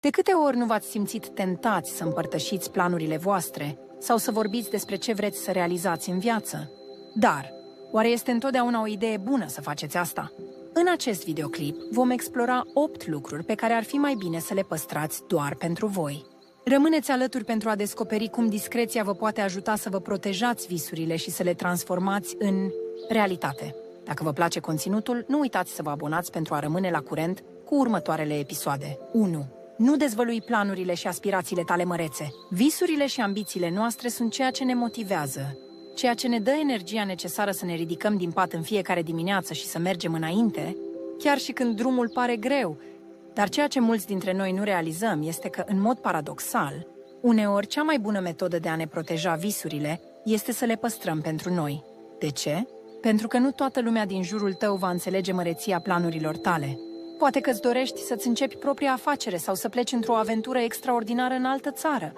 De câte ori nu v-ați simțit tentați să împărtășiți planurile voastre sau să vorbiți despre ce vreți să realizați în viață? Dar, oare este întotdeauna o idee bună să faceți asta? În acest videoclip vom explora 8 lucruri pe care ar fi mai bine să le păstrați doar pentru voi. Rămâneți alături pentru a descoperi cum discreția vă poate ajuta să vă protejați visurile și să le transformați în realitate. Dacă vă place conținutul, nu uitați să vă abonați pentru a rămâne la curent cu următoarele episoade. 1. Nu dezvălui planurile și aspirațiile tale mărețe. Visurile și ambițiile noastre sunt ceea ce ne motivează, ceea ce ne dă energia necesară să ne ridicăm din pat în fiecare dimineață și să mergem înainte, chiar și când drumul pare greu. Dar ceea ce mulți dintre noi nu realizăm este că, în mod paradoxal, uneori cea mai bună metodă de a ne proteja visurile este să le păstrăm pentru noi. De ce? Pentru că nu toată lumea din jurul tău va înțelege măreția planurilor tale. Poate că îți dorești să-ți începi propria afacere sau să pleci într-o aventură extraordinară în altă țară.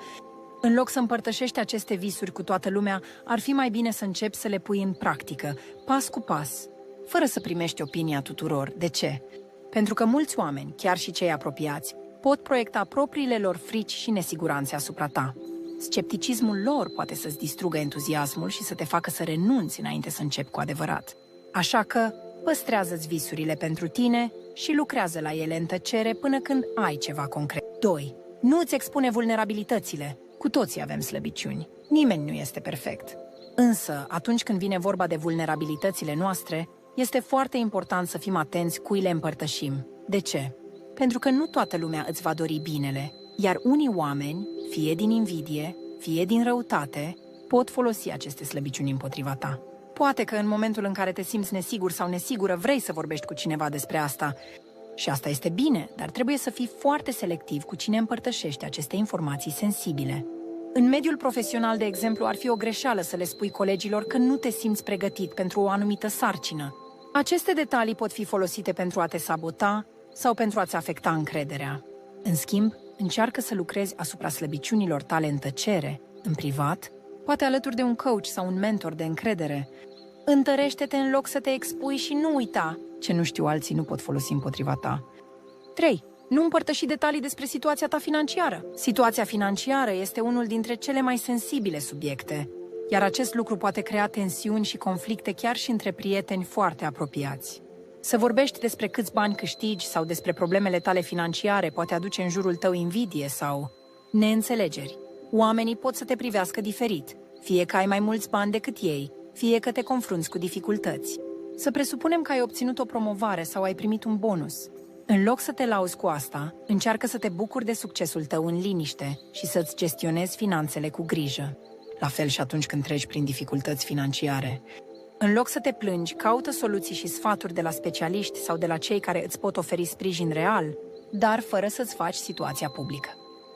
În loc să împărtășești aceste visuri cu toată lumea, ar fi mai bine să începi să le pui în practică, pas cu pas, fără să primești opinia tuturor. De ce? Pentru că mulți oameni, chiar și cei apropiați, pot proiecta propriile lor frici și nesiguranțe asupra ta. Scepticismul lor poate să-ți distrugă entuziasmul și să te facă să renunți înainte să începi cu adevărat. Așa că, păstrează-ți visurile pentru tine și lucrează la ele în tăcere până când ai ceva concret. 2. Nu îți expune vulnerabilitățile. Cu toții avem slăbiciuni. Nimeni nu este perfect. Însă, atunci când vine vorba de vulnerabilitățile noastre, este foarte important să fim atenți cui le împărtășim. De ce? Pentru că nu toată lumea îți va dori binele, iar unii oameni, fie din invidie, fie din răutate, pot folosi aceste slăbiciuni împotriva ta. Poate că în momentul în care te simți nesigur sau nesigură vrei să vorbești cu cineva despre asta. Și asta este bine, dar trebuie să fii foarte selectiv cu cine împărtășește aceste informații sensibile. În mediul profesional, de exemplu, ar fi o greșeală să le spui colegilor că nu te simți pregătit pentru o anumită sarcină. Aceste detalii pot fi folosite pentru a te sabota sau pentru a-ți afecta încrederea. În schimb, încearcă să lucrezi asupra slăbiciunilor tale în tăcere, în privat, poate alături de un coach sau un mentor de încredere. Întărește-te în loc să te expui și nu uita ce nu știu alții nu pot folosi împotriva ta. 3. Nu împărtăși detalii despre situația ta financiară. Situația financiară este unul dintre cele mai sensibile subiecte, iar acest lucru poate crea tensiuni și conflicte chiar și între prieteni foarte apropiați. Să vorbești despre câți bani câștigi sau despre problemele tale financiare poate aduce în jurul tău invidie sau neînțelegeri. Oamenii pot să te privească diferit, fie că ai mai mulți bani decât ei, fie că te confrunți cu dificultăți. Să presupunem că ai obținut o promovare sau ai primit un bonus. În loc să te lauzi cu asta, încearcă să te bucuri de succesul tău în liniște și să-ți gestionezi finanțele cu grijă. La fel și atunci când treci prin dificultăți financiare. În loc să te plângi, caută soluții și sfaturi de la specialiști sau de la cei care îți pot oferi sprijin real, dar fără să-ți faci situația publică.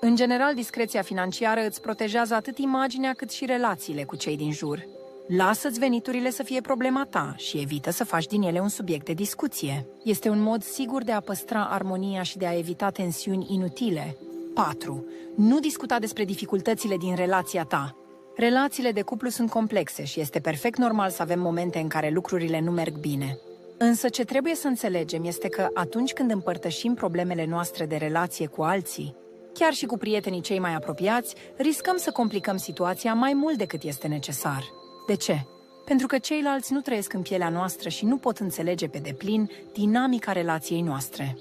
În general, discreția financiară îți protejează atât imaginea cât și relațiile cu cei din jur. Lasă-ți veniturile să fie problema ta și evită să faci din ele un subiect de discuție. Este un mod sigur de a păstra armonia și de a evita tensiuni inutile. 4. Nu discuta despre dificultățile din relația ta. Relațiile de cuplu sunt complexe și este perfect normal să avem momente în care lucrurile nu merg bine. Însă ce trebuie să înțelegem este că atunci când împărtășim problemele noastre de relație cu alții, chiar și cu prietenii cei mai apropiați, riscăm să complicăm situația mai mult decât este necesar. De ce? Pentru că ceilalți nu trăiesc în pielea noastră și nu pot înțelege pe deplin dinamica relației noastre.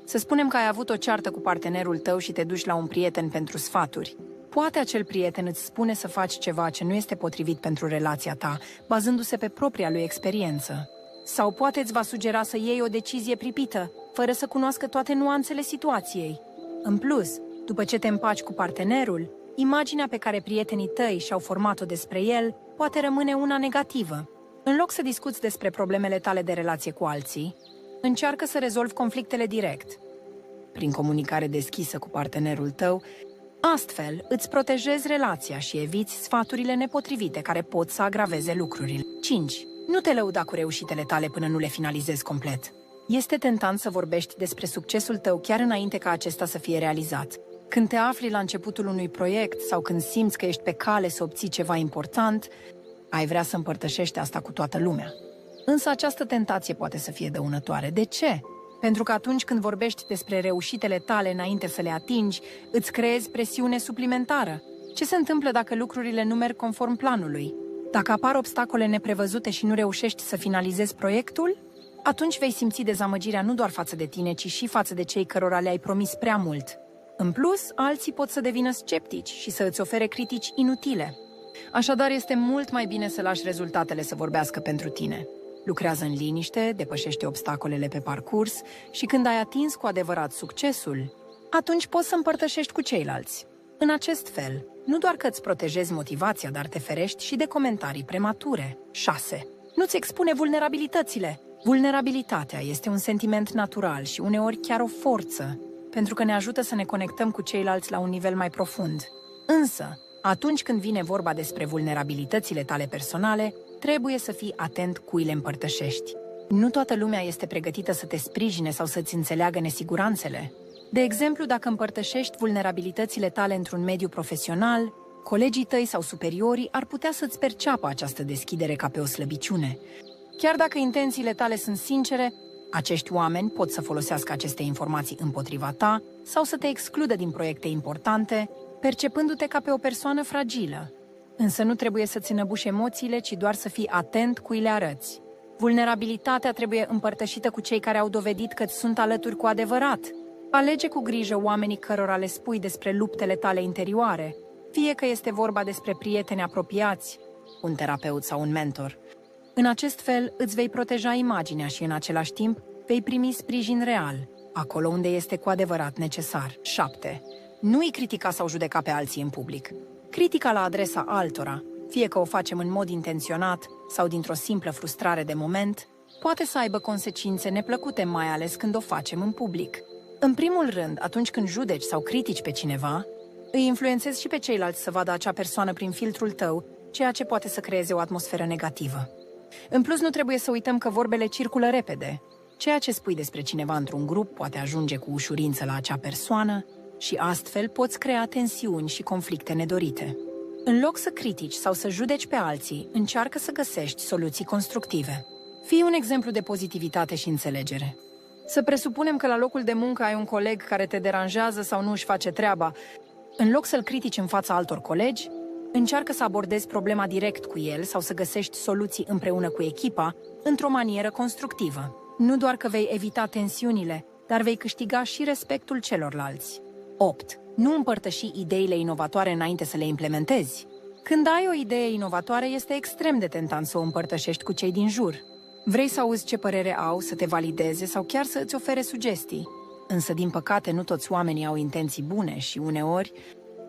Să spunem că ai avut o ceartă cu partenerul tău și te duci la un prieten pentru sfaturi. Poate acel prieten îți spune să faci ceva ce nu este potrivit pentru relația ta, bazându-se pe propria lui experiență. Sau poate îți va sugera să iei o decizie pripită, fără să cunoască toate nuanțele situației. În plus, după ce te împaci cu partenerul, imaginea pe care prietenii tăi și-au format-o despre el poate rămâne una negativă. În loc să discuți despre problemele tale de relație cu alții, încearcă să rezolvi conflictele direct, prin comunicare deschisă cu partenerul tău. Astfel, îți protejezi relația și eviți sfaturile nepotrivite care pot să agraveze lucrurile. 5. Nu te lăuda cu reușitele tale până nu le finalizezi complet. Este tentant să vorbești despre succesul tău chiar înainte ca acesta să fie realizat. Când te afli la începutul unui proiect sau când simți că ești pe cale să obții ceva important, ai vrea să împărtășești asta cu toată lumea. Însă această tentație poate să fie dăunătoare. De ce? Pentru că atunci când vorbești despre reușitele tale înainte să le atingi, îți creezi presiune suplimentară. Ce se întâmplă dacă lucrurile nu merg conform planului? Dacă apar obstacole neprevăzute și nu reușești să finalizezi proiectul, atunci vei simți dezamăgirea nu doar față de tine, ci și față de cei cărora le-ai promis prea mult. În plus, alții pot să devină sceptici și să îți ofere critici inutile. Așadar, este mult mai bine să lași rezultatele să vorbească pentru tine. Lucrează în liniște, depășește obstacolele pe parcurs și când ai atins cu adevărat succesul, atunci poți să împărtășești cu ceilalți. În acest fel, nu doar că îți protejezi motivația, dar te ferești și de comentarii premature. 6. Nu-ți expune vulnerabilitățile. Vulnerabilitatea este un sentiment natural și uneori chiar o forță, pentru că ne ajută să ne conectăm cu ceilalți la un nivel mai profund. Însă, atunci când vine vorba despre vulnerabilitățile tale personale, trebuie să fii atent cui le împărtășești. Nu toată lumea este pregătită să te sprijine sau să-ți înțeleagă nesiguranțele. De exemplu, dacă împărtășești vulnerabilitățile tale într-un mediu profesional, colegii tăi sau superiorii ar putea să-ți perceapă această deschidere ca pe o slăbiciune. Chiar dacă intențiile tale sunt sincere, acești oameni pot să folosească aceste informații împotriva ta sau să te excludă din proiecte importante, percepându-te ca pe o persoană fragilă. Însă nu trebuie să-ți înăbuși emoțiile, ci doar să fii atent cui le arăți. Vulnerabilitatea trebuie împărtășită cu cei care au dovedit că îți sunt alături cu adevărat. Alege cu grijă oamenii cărora le spui despre luptele tale interioare, fie că este vorba despre prieteni apropiați, un terapeut sau un mentor. În acest fel, îți vei proteja imaginea și, în același timp, vei primi sprijin real, acolo unde este cu adevărat necesar. 7. Nu-i critica sau judeca pe alții în public. Critica la adresa altora, fie că o facem în mod intenționat sau dintr-o simplă frustrare de moment, poate să aibă consecințe neplăcute, mai ales când o facem în public. În primul rând, atunci când judeci sau critici pe cineva, îi influențezi și pe ceilalți să vadă acea persoană prin filtrul tău, ceea ce poate să creeze o atmosferă negativă. În plus, nu trebuie să uităm că vorbele circulă repede. Ceea ce spui despre cineva într-un grup poate ajunge cu ușurință la acea persoană și astfel poți crea tensiuni și conflicte nedorite. În loc să critici sau să judeci pe alții, încearcă să găsești soluții constructive. Fii un exemplu de pozitivitate și înțelegere. Să presupunem că la locul de muncă ai un coleg care te deranjează sau nu își face treaba. În loc să-l critici în fața altor colegi, încearcă să abordezi problema direct cu el sau să găsești soluții împreună cu echipa, într-o manieră constructivă. Nu doar că vei evita tensiunile, dar vei câștiga și respectul celorlalți. 8. Nu împărtăși ideile inovatoare înainte să le implementezi. Când ai o idee inovatoare, este extrem de tentant să o împărtășești cu cei din jur. Vrei să auzi ce părere au, să te valideze sau chiar să îți ofere sugestii. Însă, din păcate, nu toți oamenii au intenții bune și, uneori,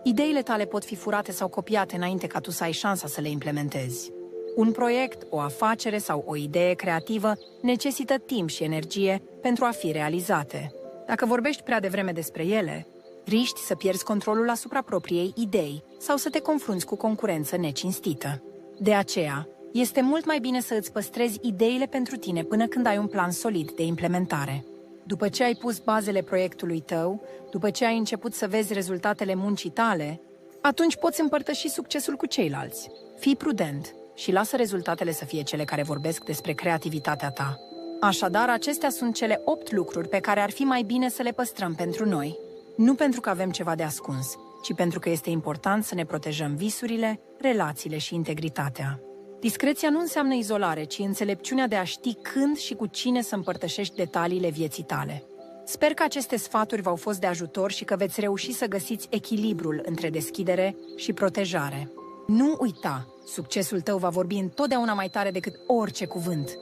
ideile tale pot fi furate sau copiate înainte ca tu să ai șansa să le implementezi. Un proiect, o afacere sau o idee creativă necesită timp și energie pentru a fi realizate. Dacă vorbești prea devreme despre ele, riști să pierzi controlul asupra propriei idei sau să te confrunți cu concurență necinstită. De aceea, este mult mai bine să îți păstrezi ideile pentru tine până când ai un plan solid de implementare. După ce ai pus bazele proiectului tău, după ce ai început să vezi rezultatele muncii tale, atunci poți împărtăși succesul cu ceilalți. Fii prudent și lasă rezultatele să fie cele care vorbesc despre creativitatea ta. Așadar, acestea sunt cele 8 lucruri pe care ar fi mai bine să le păstrăm pentru noi. Nu pentru că avem ceva de ascuns, ci pentru că este important să ne protejăm visurile, relațiile și integritatea. Discreția nu înseamnă izolare, ci înțelepciunea de a ști când și cu cine să împărtășești detaliile vieții tale. Sper că aceste sfaturi v-au fost de ajutor și că veți reuși să găsiți echilibrul între deschidere și protejare. Nu uita, succesul tău va vorbi întotdeauna mai tare decât orice cuvânt.